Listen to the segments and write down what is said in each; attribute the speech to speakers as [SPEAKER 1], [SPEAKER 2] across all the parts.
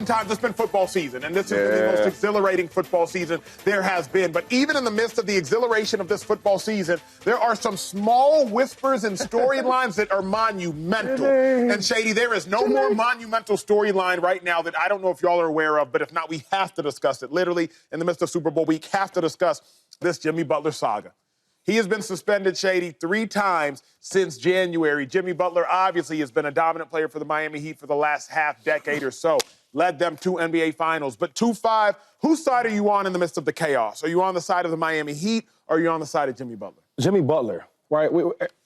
[SPEAKER 1] oftentimes it's been football season, and this is the most exhilarating football season there has been. But even in the midst of the exhilaration of this football season, there are some small whispers and storylines that are monumental. And, Shady, there is no more monumental storyline right now that I don't know if y'all are aware of, but if not, we have to discuss it. Literally, in the midst of Super Bowl week, have to discuss this Jimmy Butler saga. He has been suspended, Shady, 3 times since January. Jimmy Butler obviously has been a dominant player for the Miami Heat for the last half-decade or so. Led them to NBA Finals. But 2-5, whose side are you on in the midst of the chaos? Are you on the side of the Miami Heat, or are you on the side of Jimmy Butler?
[SPEAKER 2] Jimmy Butler, right?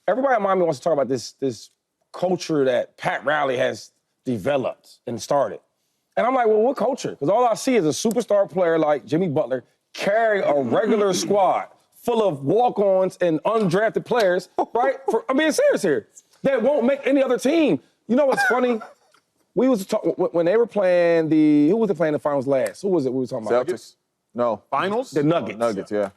[SPEAKER 2] Everybody in Miami wants to talk about this culture that Pat Riley has developed and started. And I'm like, well, what culture? Because all I see is a superstar player like Jimmy Butler carry a regular squad full of walk-ons and undrafted players, right? I'm being serious here. That won't make any other team. You know what's funny? We was when they were playing who was they playing the finals last? Who was it we were talking about?
[SPEAKER 3] Celtics? No.
[SPEAKER 1] Finals?
[SPEAKER 2] The Nuggets.
[SPEAKER 3] Nuggets, yeah.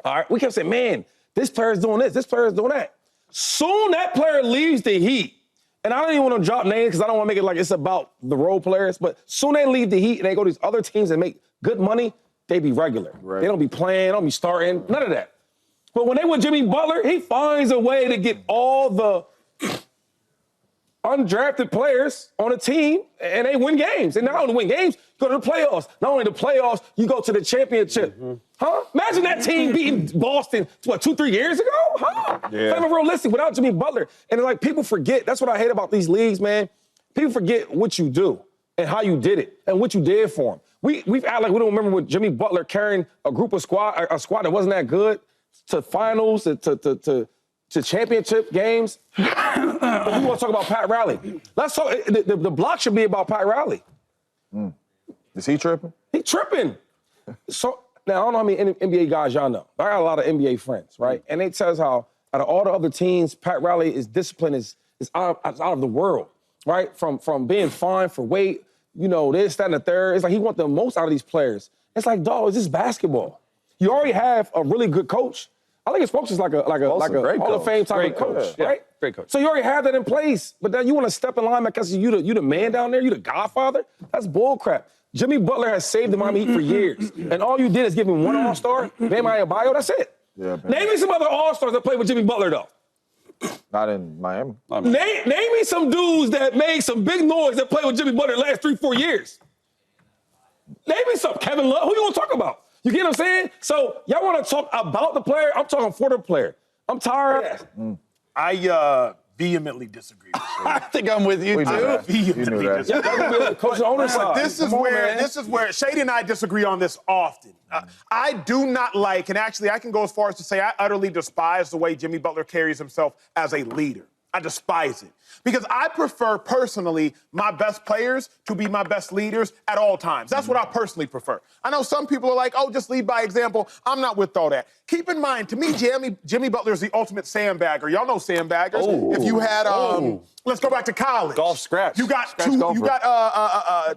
[SPEAKER 2] All right, we kept saying, man, this player's doing this player's doing that. Soon that player leaves the Heat, and I don't even want to drop names because I don't want to make it like it's about the role players, but soon they leave the Heat and they go to these other teams and make good money, they be regular. Right. They don't be playing, they don't be starting, none of that. But when they with Jimmy Butler, he finds a way to get all the undrafted players on a team, and they win games. And not only win games, you go to the playoffs. Not only the playoffs, you go to the championship. Huh? Imagine that team beating Boston, 2-3 years ago? Huh? Yeah. It's not even realistic without Jimmy Butler. And like people forget, that's what I hate about these leagues, man. People forget what you do and how you did it and what you did for them. We've acted like we don't remember with Jimmy Butler carrying a squad that wasn't that good to finals, to championship games. But we want to talk about Pat Riley. Let's talk. The block should be about Pat Riley.
[SPEAKER 3] Is he tripping?
[SPEAKER 2] He tripping. So now I don't know how many NBA guys y'all know. I got a lot of NBA friends, right? And they tell us how out of all the other teams, Pat Riley is discipline is out of the world, right? From being fined for weight, this, that, and the third. It's like he wants the most out of these players. It's like, dog, it's just basketball. You already have a really good coach. I think his coach is like a Hall of Fame type of coach, right?
[SPEAKER 4] Yeah, great coach.
[SPEAKER 2] So you already have that in place, but then you want to step in line because you the man down there, you the godfather? That's bullcrap. Jimmy Butler has saved the Miami Heat for years, and all you did is give him one All-Star, Bam Adebayo, that's it.
[SPEAKER 3] Yeah,
[SPEAKER 2] name me some other All-Stars that played with Jimmy Butler, though.
[SPEAKER 3] Not in Miami.
[SPEAKER 2] Name me some dudes that made some big noise that played with Jimmy Butler the last 3-4 years. Name me some. Kevin Love, who you want to talk about? You get what I'm saying? So y'all want to talk about the player? I'm talking for the player. I'm tired.
[SPEAKER 1] I vehemently disagree with you.
[SPEAKER 4] I think I'm with you, too.
[SPEAKER 1] Vehemently disagree.
[SPEAKER 2] Coach the owner's side.
[SPEAKER 1] This is where Shady and I disagree on this often. I do not like, and actually I can go as far as to say I utterly despise the way Jimmy Butler carries himself as a leader. I despise it. Because I prefer, personally, my best players to be my best leaders at all times. That's what I personally prefer. I know some people are like, oh, just lead by example. I'm not with all that. Keep in mind, to me, Jimmy Butler is the ultimate sandbagger. Y'all know sandbaggers.
[SPEAKER 3] Oh.
[SPEAKER 1] If you had, let's go back to college.
[SPEAKER 4] Golf scratch.
[SPEAKER 1] You got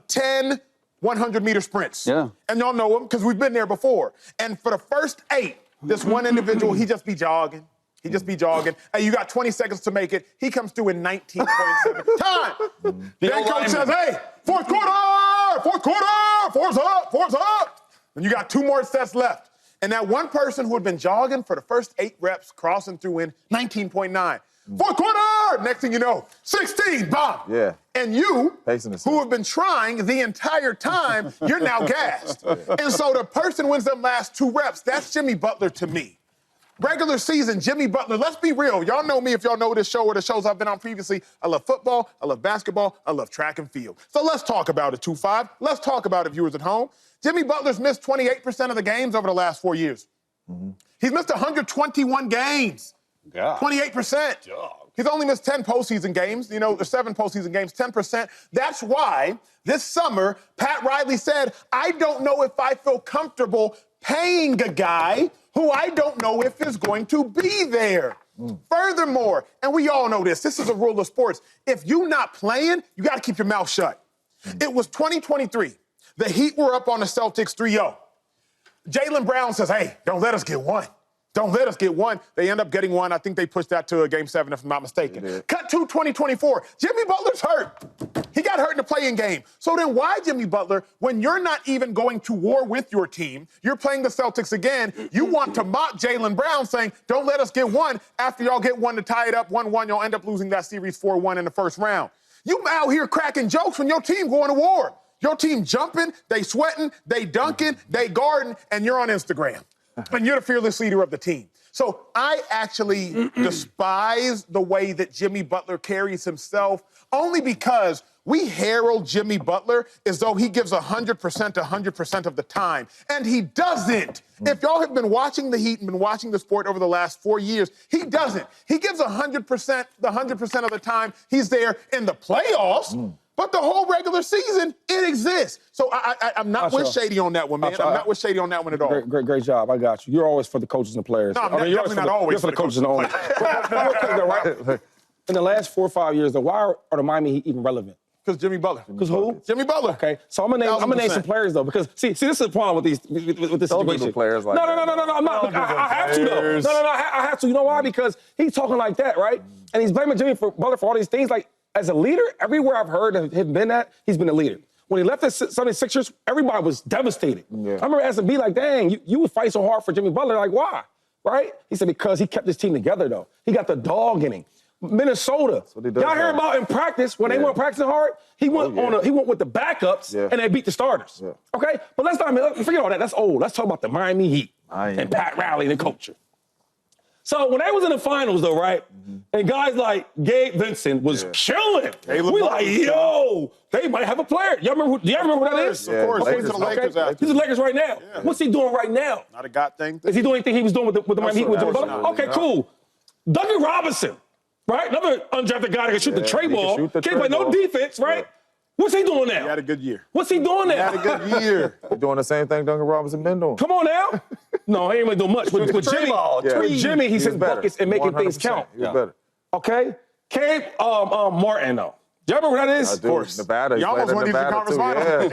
[SPEAKER 1] 10 100-meter sprints.
[SPEAKER 4] Yeah.
[SPEAKER 1] And y'all know them because we've been there before. And for the first 8, this one individual, he just be jogging. He just be jogging. Hey, you got 20 seconds to make it. He comes through in 19.7. Time! Then coach says, hey, fourth quarter, four's up. And you got 2 more sets left. And that one person who had been jogging for the first 8 reps, crossing through in 19.9. Fourth quarter! Next thing you know, 16, bomb.
[SPEAKER 3] Yeah.
[SPEAKER 1] And you,
[SPEAKER 3] who
[SPEAKER 1] have been trying the entire time, you're now gassed. And so the person wins them last 2 reps. That's Jimmy Butler to me. Regular season, Jimmy Butler, let's be real. Y'all know me if y'all know this show or the shows I've been on previously. I love football, I love basketball, I love track and field. So let's talk about it, 2-5. Let's talk about it, viewers at home. Jimmy Butler's missed 28% of the games over the last 4 years. He's missed 121 games.
[SPEAKER 4] Yeah.
[SPEAKER 1] 28%. He's only missed 10 postseason games, or 7 postseason games, 10%. That's why this summer, Pat Riley said, I don't know if I feel comfortable paying a guy who I don't know if is going to be there. Furthermore, and we all know this is a rule of sports. If you're not playing, you got to keep your mouth shut. It was 2023. The Heat were up on the Celtics 3-0. Jaylen Brown says, hey, don't let us get one. Don't let us get one. They end up getting one. I think they pushed that to a Game 7, if I'm not mistaken. Cut to 2024. Jimmy Butler's hurt. He got hurt in the play-in game. So then why, Jimmy Butler, when you're not even going to war with your team, you're playing the Celtics again, you want to mock Jaylen Brown saying, don't let us get one. After y'all get one to tie it up 1-1, y'all end up losing that series 4-1 in the first round. You out here cracking jokes when your team going to war. Your team jumping, they sweating, they dunking, they guarding, and you're on Instagram. And you're the fearless leader of the team. So I actually despise the way that Jimmy Butler carries himself, only because we herald Jimmy Butler as though he gives 100% of the time. And he doesn't. If y'all have been watching the Heat and been watching the sport over the last 4 years, he doesn't. He gives 100% of the time. He's there in the playoffs. But the whole regular season, it exists. So I'm not with Shady on that one, man. I'm not with Shady on that one at all.
[SPEAKER 2] Great job. I got you. You're always for the coaches and the players.
[SPEAKER 1] No, I'm definitely not always
[SPEAKER 2] for the coaches and the owners. Right? In the last 4 or 5 years, why are the Miami Heat even relevant?
[SPEAKER 1] Because Jimmy Butler.
[SPEAKER 2] Because who?
[SPEAKER 1] Jimmy Butler.
[SPEAKER 2] Okay, so I'm gonna name some players though, because see, this is the problem with this situation.
[SPEAKER 3] Players like
[SPEAKER 2] no. I'm not. I have to though. No. I have to. You know why? Because he's talking like that, right? And he's blaming Jimmy Butler for all these things. Like, as a leader, everywhere I've heard of him been at, he's been a leader. When he left the 76ers, everybody was devastated. Yeah. I remember asking B, like, dang, you would fight so hard for Jimmy Butler. Like, why? Right? He said, because he kept his team together, though. He got the dog in him. Minnesota. Y'all hear about in practice, when they weren't practicing hard, he went he went with the backups and they beat the starters. Yeah. Okay? But let's not forget all that. That's old. Let's talk about the Miami Heat and Pat Riley and the culture. So when they was in the finals, though, right, and guys like Gabe Vincent was chilling. We like, yo, they might have a player. Do y'all remember who that is?
[SPEAKER 1] Of course. He's the Lakers.
[SPEAKER 2] He's the Lakers right now. Yeah. What's he doing right now?
[SPEAKER 1] Not a God thing.
[SPEAKER 2] Is he doing anything he was doing with the Miami Heat? Okay, cool. Duncan Robinson, right? Another undrafted guy that can shoot the tray ball. Can't play no defense, right? Yeah. What's he doing now?
[SPEAKER 1] He had a good year.
[SPEAKER 2] What's he doing now?
[SPEAKER 1] He had a good year.
[SPEAKER 3] He's doing the same thing Duncan Robinson been doing.
[SPEAKER 2] Come on now. No, he ain't really doing much. With Jimmy, he's hitting buckets and making things count.
[SPEAKER 3] He's better.
[SPEAKER 2] Okay? Cade Martin, though. Do you remember who that is?
[SPEAKER 3] Of course. Nevada.
[SPEAKER 1] He almost won the conference final.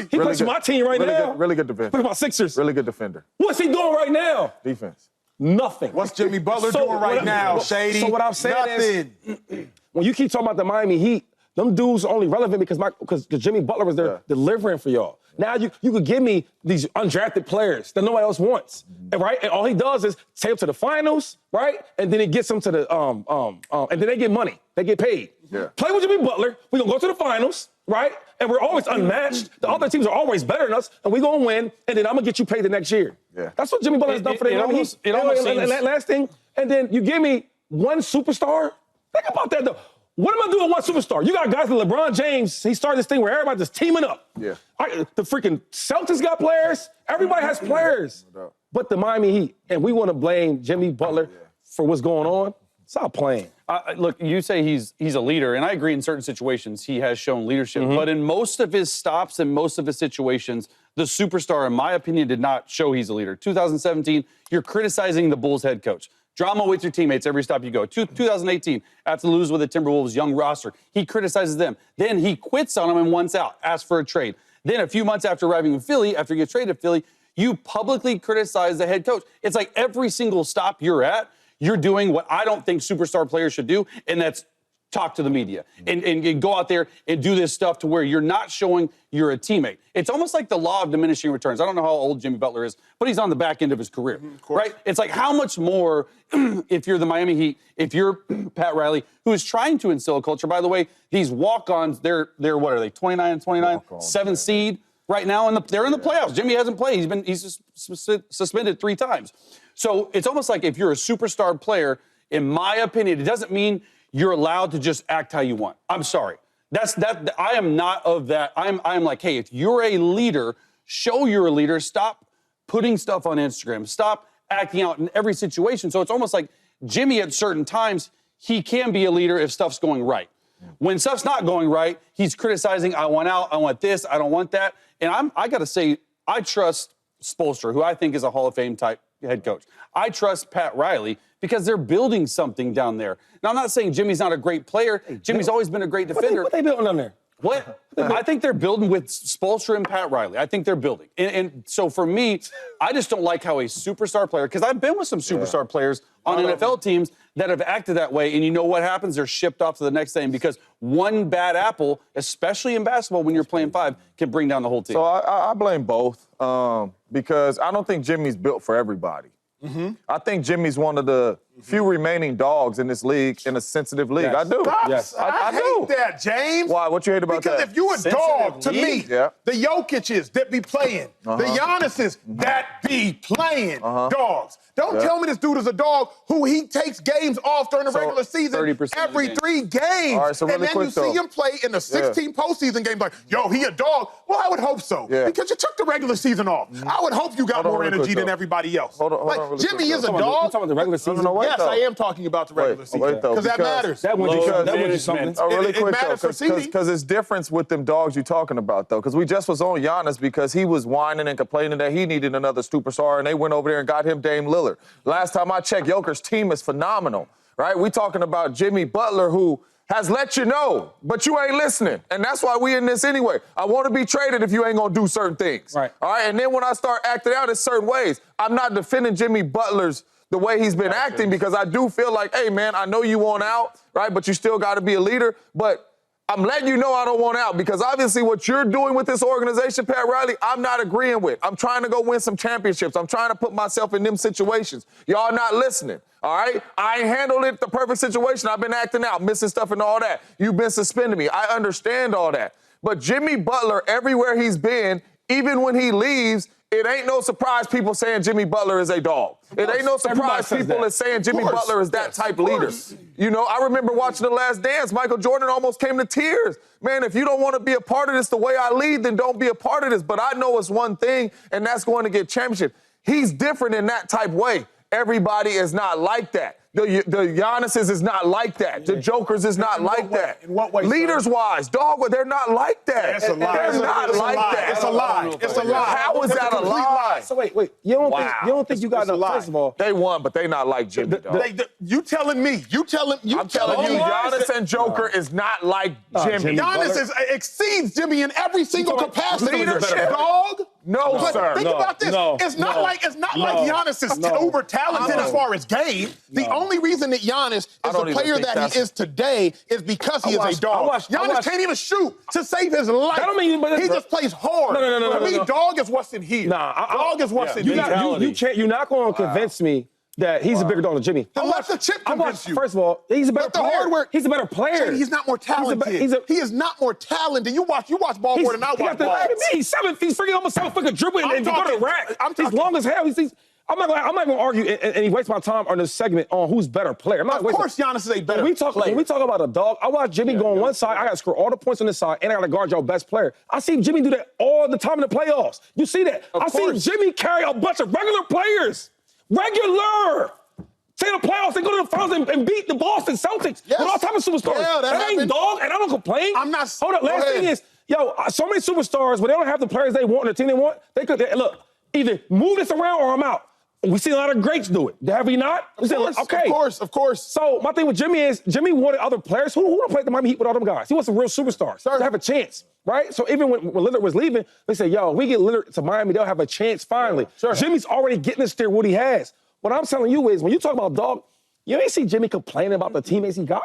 [SPEAKER 2] He plays for my team right now.
[SPEAKER 3] Really good defender.
[SPEAKER 2] Plays for my Sixers.
[SPEAKER 3] Really good defender.
[SPEAKER 2] What's he doing right now?
[SPEAKER 3] Defense.
[SPEAKER 2] Nothing.
[SPEAKER 1] What's Jimmy Butler doing right now, Shady?
[SPEAKER 2] So what I'm saying is, when you keep talking about the Miami Heat, them dudes are only relevant because Jimmy Butler was there delivering for y'all. Now you could give me these undrafted players that nobody else wants, right? And all he does is take them to the finals, right? And then he gets them to the and then they get money, they get paid. Yeah. Play with Jimmy Butler. We're gonna go to the finals, right? And we're always unmatched. The other teams are always better than us, and we're gonna win. And then I'm gonna get you paid the next year. Yeah. That's what Jimmy Butler has done for them. That last thing. And then you give me one superstar. Think about that though. What am I doing with one superstar? You got guys like LeBron James. He started this thing where everybody's just teaming up. Yeah. The freaking Celtics got players. Everybody has players. No, but the Miami Heat. And we want to blame Jimmy Butler for what's going on. Stop playing.
[SPEAKER 4] Look, you say he's a leader, and I agree in certain situations he has shown leadership. But in most of his stops and most of his situations, the superstar, in my opinion, did not show he's a leader. 2017, you're criticizing the Bulls head coach. Drama with your teammates every stop you go. 2018, after the lose with the Timberwolves' young roster, he criticizes them. Then he quits on them and wants out, asks for a trade. Then a few months after arriving in Philly, after you get traded to Philly, you publicly criticize the head coach. It's like every single stop you're at, you're doing what I don't think superstar players should do, and that's talk to the media and go out there and do this stuff to where you're not showing you're a teammate. It's almost like the law of diminishing returns. I don't know how old Jimmy Butler is, but he's on the back end of his career, right? It's like how much more if you're the Miami Heat, if you're Pat Riley, who is trying to instill a culture. By the way, these walk-ons, they're what are they, 29 and 29? 7th seed right now, they're in the playoffs. Jimmy hasn't played. He's suspended 3 times. So it's almost like if you're a superstar player, in my opinion, it doesn't mean you're allowed to just act how you want. I'm sorry. I am not of that. I'm like, hey, if you're a leader, show you're a leader. Stop putting stuff on Instagram. Stop acting out in every situation. So it's almost like Jimmy at certain times, he can be a leader if stuff's going right. When stuff's not going right, he's criticizing, I want out, I want this, I don't want that. And I got to say, I trust Spoelstra, who I think is a Hall of Fame type head coach. I trust Pat Riley because they're building something down there. Now, I'm not saying Jimmy's not a great player. Jimmy's always been a great defender.
[SPEAKER 2] What they building down there?
[SPEAKER 4] What? I think they're building with Spoelstra and Pat Riley. I think they're building. And so for me, I just don't like how a superstar player, because I've been with some superstar players on NFL teams that have acted that way, and you know what happens? They're shipped off to the next thing because one bad apple, especially in basketball when you're playing 5, can bring down the whole team.
[SPEAKER 3] So I blame both because I don't think Jimmy's built for everybody. I think Jimmy's one of the few remaining dogs in this league, in a sensitive league. I do.
[SPEAKER 1] Yes. I hate that, James.
[SPEAKER 3] Why? What you hate about that?
[SPEAKER 1] Because if you a dog, to me, the Jokic's that be playing, the Giannis's that be playing dogs. Don't tell me this dude is a dog who he takes games off during the regular season
[SPEAKER 4] 30%
[SPEAKER 1] every 3 games.
[SPEAKER 3] All right, so
[SPEAKER 1] and
[SPEAKER 3] really
[SPEAKER 1] then
[SPEAKER 3] quick,
[SPEAKER 1] you see him play in the 16 postseason games like, yo, he a dog. Well, I would hope so. Because you took the regular season off. I would hope you got more energy than everybody else.
[SPEAKER 3] Hold on really
[SPEAKER 1] Jimmy
[SPEAKER 3] quick,
[SPEAKER 1] is a
[SPEAKER 2] You
[SPEAKER 1] dog.
[SPEAKER 2] talking about the regular season?
[SPEAKER 1] Yes, I am talking about the regular season. Because that matters.
[SPEAKER 2] That went you something.
[SPEAKER 3] Really
[SPEAKER 1] It
[SPEAKER 3] quick,
[SPEAKER 1] matters
[SPEAKER 3] though,
[SPEAKER 1] for CD.
[SPEAKER 3] because it's different with them dogs you're talking about, though. Because we just was on Giannis because he was whining and complaining that he needed another superstar, and they went over there and got him Dame Lillard. Last time I checked, Joker's team is phenomenal, right? We talking about Jimmy Butler, who has let you know, but you ain't listening. And that's why we in this anyway. I want to be traded if you ain't going to do certain things.
[SPEAKER 2] Right.
[SPEAKER 3] All right? And then when I start acting out in certain ways, I'm not defending Jimmy Butler's the way he's been acting because I do feel like, hey, man, I know you want out, right? But you still got to be a leader. But I'm letting you know I don't want out because obviously what you're doing with this organization, Pat Riley, I'm not agreeing with. I'm trying to go win some championships. I'm trying to put myself in them situations. Y'all not listening, all right? I ain't handled it the perfect situation. I've been acting out, missing stuff and all that. You've been suspending me. I understand all that. But Jimmy Butler, everywhere he's been, even when he leaves, it ain't no surprise people saying Jimmy Butler is a dog. It ain't no surprise people is saying Jimmy Butler is that type leader. You know, I remember watching The Last Dance. Michael Jordan almost came to tears. Man, if you don't want to be a part of this the way I lead, then don't be a part of this. But I know it's one thing, and that's going to get championship. He's different in that type way. Everybody is not like that. The Giannis's is not like that. The Joker's is not like that.
[SPEAKER 1] In what way?
[SPEAKER 3] Leaders-wise, dog, they're not like that.
[SPEAKER 1] That's a lie.
[SPEAKER 3] They're not like that.
[SPEAKER 1] It's a lie. It's a lie.
[SPEAKER 3] How is that a lie?
[SPEAKER 2] So wait. You don't think you got enough? First of all,
[SPEAKER 3] They won, but they not like Jimmy, dog.
[SPEAKER 1] You telling me?
[SPEAKER 3] I'm telling you, Giannis and Joker is not like Jimmy.
[SPEAKER 1] Giannis exceeds Jimmy in every single capacity.
[SPEAKER 3] Leadership.
[SPEAKER 1] Dog.
[SPEAKER 3] No,
[SPEAKER 1] But
[SPEAKER 3] sir.
[SPEAKER 1] think about this. It's not like Giannis is uber talented as far as game. The only reason that Giannis is the player that he is today is because he is a dog. Giannis can't even shoot to save his life.
[SPEAKER 2] That don't mean, but
[SPEAKER 1] he just plays hard.
[SPEAKER 2] No.
[SPEAKER 1] To me, dog is what's in here. Dog is what's in here.
[SPEAKER 2] You're not going to convince me that he's a bigger dog than Jimmy.
[SPEAKER 1] Then let the chip convince you.
[SPEAKER 2] First of all, he's a better
[SPEAKER 1] But the
[SPEAKER 2] player.
[SPEAKER 1] hard work.
[SPEAKER 2] He's a better player.
[SPEAKER 1] He's not more talented. He is not more talented. You watch ball more than I watch ball.
[SPEAKER 2] He's 7 feet, freaking almost 7 foot dribble and go to the rack. He's long as hell. I'm not going to argue and waste my time on this segment on who's better player.
[SPEAKER 1] Of course, Giannis is a better player.
[SPEAKER 2] When we talk about a dog, I watch Jimmy go on one side. I got to score all the points on this side, and I got to guard your best player. I see Jimmy do that all the time in the playoffs. You see that? I see Jimmy carry a bunch of regular players. Regular. Say the playoffs and go to the finals and beat the Boston Celtics with all types of superstars.
[SPEAKER 1] Yeah, that
[SPEAKER 2] ain't dog, and I don't complain.
[SPEAKER 1] I'm not.
[SPEAKER 2] Hold up. Last thing is, so many superstars, when they don't have the players they want and the team they want, look, either move this around or I'm out. We see a lot of greats do it. Have we not?
[SPEAKER 1] Of course.
[SPEAKER 2] So my thing with Jimmy is Jimmy wanted other players. Who want to play the Miami Heat with all them guys? He wants some real superstars to have a chance, right? So even when Lillard was leaving, they said, if we get Lillard to Miami, they'll have a chance finally. Jimmy's already getting us there what he has. What I'm telling you is when you talk about dog, you ain't see Jimmy complaining about the teammates he got.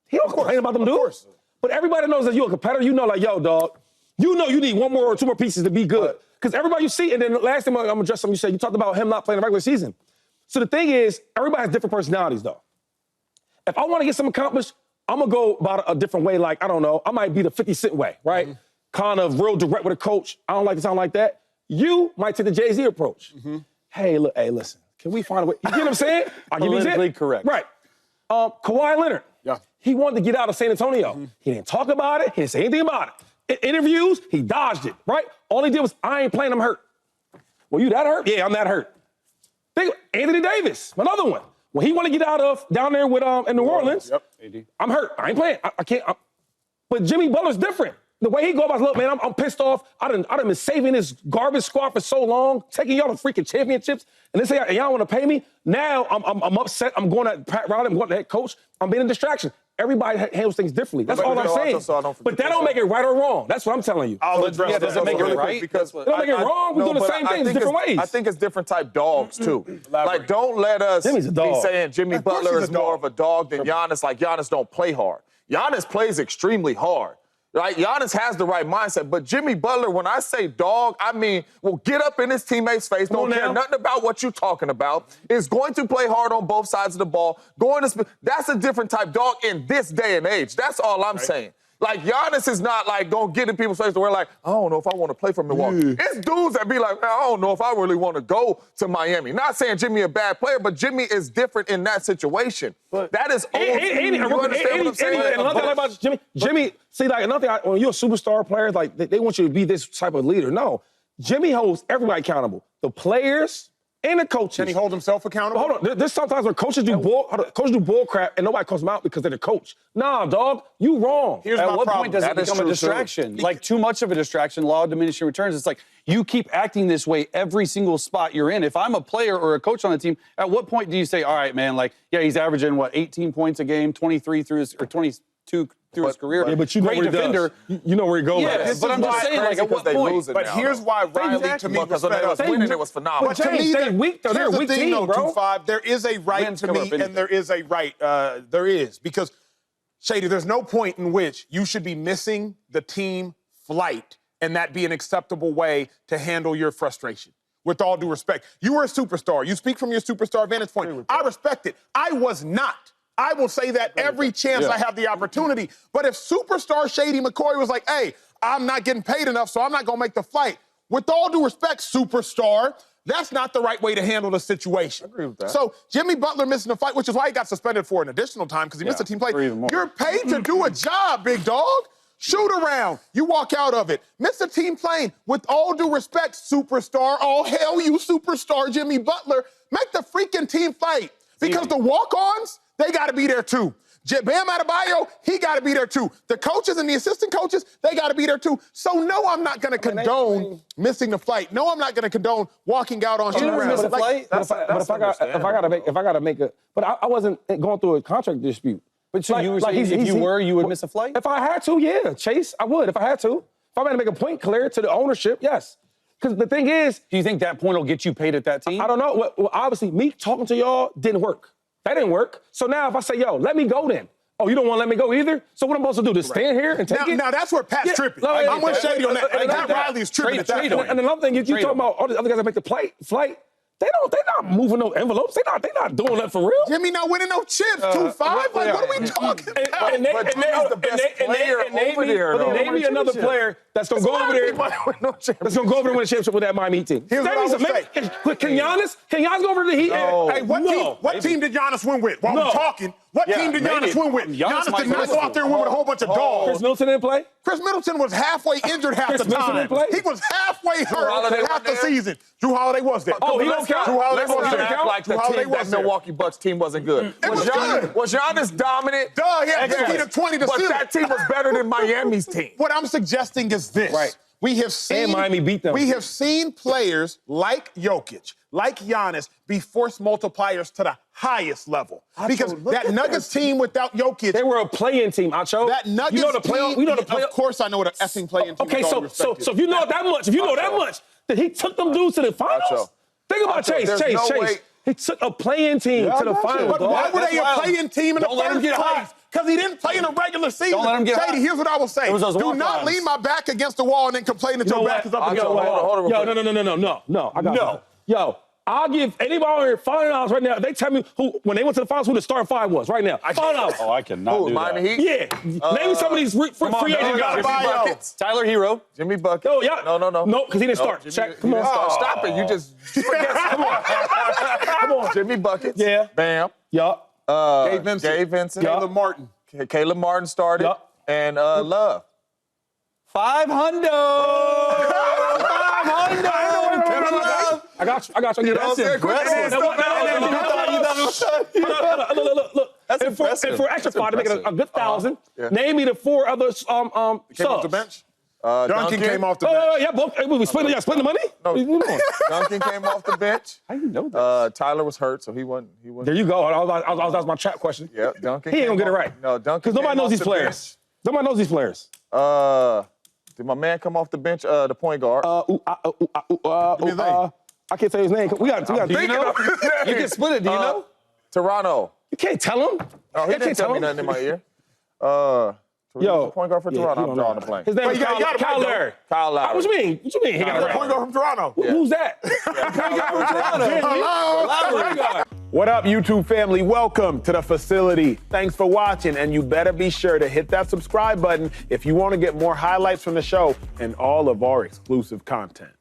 [SPEAKER 2] He don't complain about them dudes. But everybody knows that you're a competitor. You know, like, yo, dog, you know you need 1 more or 2 more pieces to be good. Because everybody you see, and then the last thing I'm going to address something you said, you talked about him not playing the regular season. So the thing is, everybody has different personalities, though. If I want to get something accomplished, I'm going to go about it a different way. Like, I don't know, I might be the 50 Cent way, right? Kind of real direct with a coach. I don't like to sound like that. You might take the Jay-Z approach. Hey, listen. Can we find a way? You get what I'm saying? I'll give you
[SPEAKER 4] Politically correct.
[SPEAKER 2] Right. Kawhi Leonard. Yeah. He wanted to get out of San Antonio. He didn't talk about it. He didn't say anything about it. In interviews, he dodged it, right? All he did was, I ain't playing, I'm hurt. Well, you that hurt? Yeah, I'm that hurt. Anthony Davis, another one. When he wanted to get out of down there with in New Orleans, I'm hurt. I ain't playing. I can't. But Jimmy Butler's different. The way he go about, look, man, I'm pissed off. I done been saving this garbage squad for so long, taking y'all to freaking championships, and y'all want to pay me. Now I'm upset. I'm going at Pat Riley. I'm going to head coach. I'm being a distraction. everybody handles things differently. That's all I'm saying. But that don't make it right or wrong. That's what I'm telling you.
[SPEAKER 1] I'll address that.
[SPEAKER 4] Doesn't make it right
[SPEAKER 3] Because
[SPEAKER 2] it don't make it wrong. We're doing the same things different ways.
[SPEAKER 3] I think it's different type dogs, too. Like, don't let us be saying Jimmy Butler is more of a dog than Giannis. Like, Giannis don't play hard. Giannis plays extremely hard. Right? Giannis has the right mindset. But Jimmy Butler, when I say dog, I mean, will get up in his teammate's face, don't care nothing about what you're talking about, is going to play hard on both sides of the ball, that's a different type dog in this day and age. That's all I'm saying. Like, Giannis is not, like, going to get in people's face to where, like, I don't know if I want to play for Milwaukee. It's dudes that be like, man, I don't know if I really want to go to Miami. Not saying Jimmy a bad player, but Jimmy is different in that situation. But that is old. You understand what I'm saying?
[SPEAKER 2] And another thing about Jimmy, see, like, another thing, when you're a superstar player, like, they want you to be this type of leader. No, Jimmy holds everybody accountable. The players and the coaches.
[SPEAKER 1] Can he hold himself accountable?
[SPEAKER 2] But hold on. There's sometimes where coaches do bull crap and nobody calls them out because they're the coach. Nah, dog, you wrong.
[SPEAKER 4] At what point does it become a distraction? Like, too much of a distraction, law of diminishing returns. It's like, you keep acting this way every single spot you're in. If I'm a player or a coach on the team, at what point do you say, all right, man, like, yeah, he's averaging, 18 points a game, 23 through his, or 22 through his career.
[SPEAKER 2] Yeah, but you know
[SPEAKER 4] great
[SPEAKER 2] where he
[SPEAKER 4] defender.
[SPEAKER 2] does. You know where he goes.
[SPEAKER 4] Yeah, but I'm just saying, like, at what point?
[SPEAKER 1] But here's why Riley, to me,
[SPEAKER 3] because when they was winning, it was phenomenal.
[SPEAKER 1] But to me,
[SPEAKER 2] they're weak, though. They're a weak team, bro.
[SPEAKER 1] 2-5, there is a right to me, and there is a right. There is. Because, Shady, there's no point in which you should be missing the team flight and that be an acceptable way to handle your frustration. With all due respect. You were a superstar. You speak from your superstar vantage point. I respect it. I was not. I will say that every chance I have the opportunity. But if superstar Shady McCoy was like, hey, I'm not getting paid enough, so I'm not going to make the flight. With all due respect, superstar, that's not the right way to handle the situation. I agree with that. So Jimmy Butler missing the fight, which is why he got suspended for an additional time because he missed a team play. You're paid to do a job, big dog. Shoot around. You walk out of it. Miss a team playing. With all due respect, superstar, all hell you superstar Jimmy Butler, make the freaking team fight. Because the walk-ons, they got to be there too. Bam Adebayo, he got to be there too. The coaches and the assistant coaches, they got to be there too. So no, I'm not going to condone missing the flight. No, I'm not going to condone walking out on shoot around.
[SPEAKER 2] If I got to make a, but I wasn't going through a contract dispute.
[SPEAKER 4] But so you were saying if you would miss a flight?
[SPEAKER 2] If I had to, yeah. Chase, I would if I had to. If I had to make a point clear to the ownership, yes. Because the thing is...
[SPEAKER 4] Do you think that point will get you paid at that team?
[SPEAKER 2] I don't know. Well, obviously, me talking to y'all didn't work. That didn't work. So now if I say, yo, let me go then. Oh, you don't want to let me go either? So what am I supposed to do? Just stand here and take it?
[SPEAKER 1] Now that's where Pat's tripping. I'm with Shady on that. Pat Riley is tripping at that point.
[SPEAKER 2] And another thing, you talking about all the other guys that make the flight, they're not moving no envelopes. They're not doing that for real.
[SPEAKER 1] Jimmy not winning no chips. 2-5. Like, what are we talking about?
[SPEAKER 2] And
[SPEAKER 3] the best player over there.
[SPEAKER 2] But maybe another player that's gonna go over there. That's gonna go over there and win a championship with that Miami team.
[SPEAKER 1] Here's what I would say.
[SPEAKER 2] Can Giannis go over to the Heat?
[SPEAKER 1] Hey, what team did Giannis win with? While we're talking, what team did Giannis win with? Giannis did not go out there and win with a whole bunch of dogs.
[SPEAKER 2] Chris Middleton didn't play?
[SPEAKER 1] Chris Middleton was halfway injured half the time. He was halfway hurt half the season. Drew Holiday was there.
[SPEAKER 2] Oh, he don't count?
[SPEAKER 1] Drew Holiday was there.
[SPEAKER 3] Act like that Milwaukee Bucks team wasn't good. Was Giannis dominant?
[SPEAKER 1] Duh, he had 15 to 20 to
[SPEAKER 3] But that team was better than Miami's team.
[SPEAKER 1] What I'm suggesting is this.
[SPEAKER 2] Right.
[SPEAKER 1] We have seen
[SPEAKER 2] and Miami beat them.
[SPEAKER 1] We have seen players like Jokic, like Giannis, be force multipliers to the highest level. Because that Nuggets team without Jokic,
[SPEAKER 2] they were a play-in team, Acho.
[SPEAKER 1] That Nuggets team, of course I know what an effing play-in team is.
[SPEAKER 2] Okay, so if you know that much, then he took them dudes to the finals. Think about Chase. He took a play-in team to the finals.
[SPEAKER 1] But why were they a play-in team in the first place? Because he didn't play in a regular season.
[SPEAKER 4] Don't let him get
[SPEAKER 1] Shady, here's what I will say. Do not lean my back against the wall and then complain that your back is up against the wall.
[SPEAKER 2] Yo, no. I got you. Yo, I'll give anybody here $5 right now. They tell me when they went to the finals, who the starting five was right now. $5.
[SPEAKER 4] Oh, I cannot do that.
[SPEAKER 3] Heat?
[SPEAKER 2] Yeah. Name some of these free agent guys.
[SPEAKER 4] Tyler Hero.
[SPEAKER 3] Jimmy Bucket.
[SPEAKER 2] Oh, yeah.
[SPEAKER 3] No.
[SPEAKER 2] No, because he didn't start. Check. Come on.
[SPEAKER 3] Stop it. You just forget. Come on. Jimmy Buckets.
[SPEAKER 2] Yeah.
[SPEAKER 3] Bam.
[SPEAKER 2] Yup.
[SPEAKER 1] Gabe Vincent. Caleb Martin.
[SPEAKER 3] Caleb Martin started.
[SPEAKER 2] Yup.
[SPEAKER 3] And Love.
[SPEAKER 4] 500.
[SPEAKER 2] I got you.
[SPEAKER 4] That's impressive.
[SPEAKER 2] Look.
[SPEAKER 4] That's impressive.
[SPEAKER 2] And for extra five to make it a good 1,000, name me the four other subs.
[SPEAKER 1] Came off the bench? Duncan came off the bench.
[SPEAKER 2] We splitting the money?
[SPEAKER 3] No,
[SPEAKER 2] What are you doing?
[SPEAKER 3] Duncan came off the bench.
[SPEAKER 4] How do you know this?
[SPEAKER 3] Tyler was hurt, so he wasn't.
[SPEAKER 2] There you go. That was my trap question.
[SPEAKER 3] Yeah, Duncan.
[SPEAKER 2] He ain't gonna
[SPEAKER 3] came
[SPEAKER 2] get it
[SPEAKER 3] off-
[SPEAKER 2] right.
[SPEAKER 3] No, Duncan.
[SPEAKER 2] Because nobody
[SPEAKER 3] came
[SPEAKER 2] knows
[SPEAKER 3] off
[SPEAKER 2] these
[SPEAKER 3] the
[SPEAKER 2] players. Nobody knows these players.
[SPEAKER 3] bench. Did my man come off the bench? The point guard.
[SPEAKER 2] I can't say his name. We got.
[SPEAKER 4] Do you know? You can split it. Do you know?
[SPEAKER 3] Toronto.
[SPEAKER 2] You can't tell him.
[SPEAKER 3] Oh, he didn't tell me nothing in my ear. Yo, point guard for Toronto. I'm drawing the blank.
[SPEAKER 2] His name is Kyle Lowry.
[SPEAKER 3] Kyle Lowry.
[SPEAKER 2] What you mean? What you mean? He got it
[SPEAKER 1] Point guard from Toronto.
[SPEAKER 2] Who's that?
[SPEAKER 1] Hello. What up, YouTube family? Welcome to the facility. Thanks for watching, and you better be sure to hit that subscribe button if you want to get more highlights from the show and all of our exclusive content.